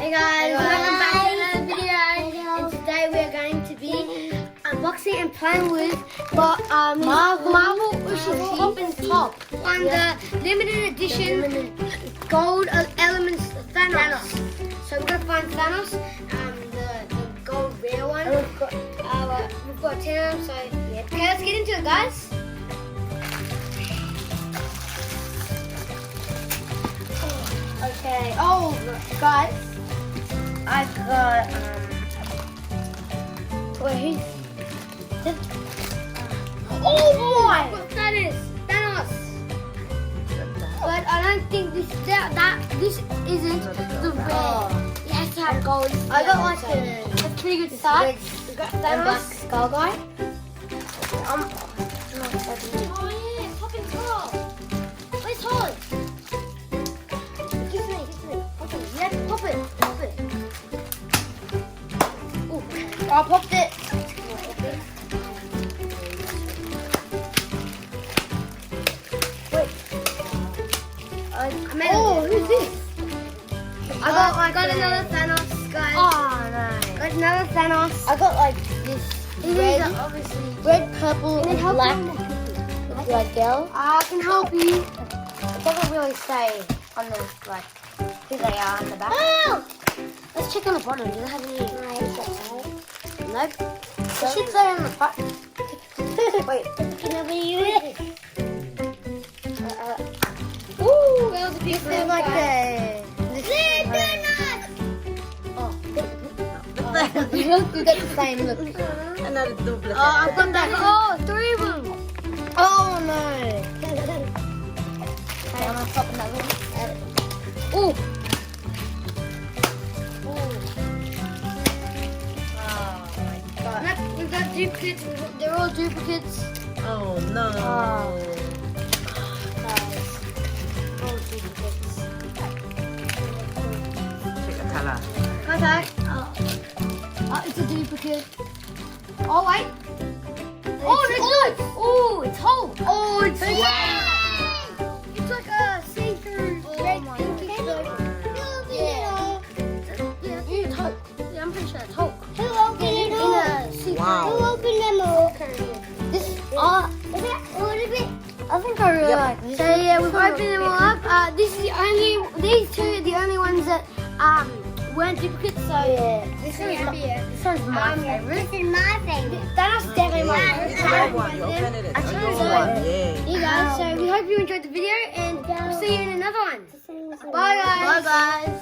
Hey guys, welcome back to another video. And today we are going to be unboxing and playing with Marvel Ooshies Top and Top on the limited edition gold elements Thanos. So we're gonna find Thanos, the gold rare one. We've got 10 of them. So yeah. Okay, let's get into it, guys. Okay. Oh, guys, I got wait. Oh boy! That is Thanos. But I don't think this isn't the red. It has to have gold. I got like that's pretty good start. We got Thanos. Skull guy. Oh yeah, pop and top. Where's Holly? Pop it. Ooh, I popped it. Wait. Who's this? I got another Thanos, guys. Oh no. Got another Thanos. I got like this red, purple, and black. Looks like girl. I can help you. It doesn't really say on the who they are on the back. Oh! Let's check on the bottom. Does it have any? Nope. It should say on the front. Wait. Can I use it? Ooh, that was a piece of like the. Look, we got the same look. Another duplicate. Oh, I've got that. Oh, 3 of them. Oh no. Okay, I'm gonna pop another one. Ooh. We've got duplicates. They're all duplicates. Oh no. Guys. All duplicates. Check the color. Okay. It's a duplicate. Oh, wait. Oh, it's Hulk. Oh, it's Hulk. It's like a see-through red pinky version. Yeah, it's Hulk. Yeah, I'm pretty sure it's Hulk. Who opened it up? Wow. Who opened them up? This is it? I think I really like this. So yeah, we've opened them all up. These two are the only ones that weren't duplicates. So yeah, this one's my favorite. This is my favorite. That's definitely my favorite. Your one. You open it. I chose Your that. one. Yeah. You guys. So we hope you enjoyed the video, and we'll see you in another one. Bye guys. Bye guys.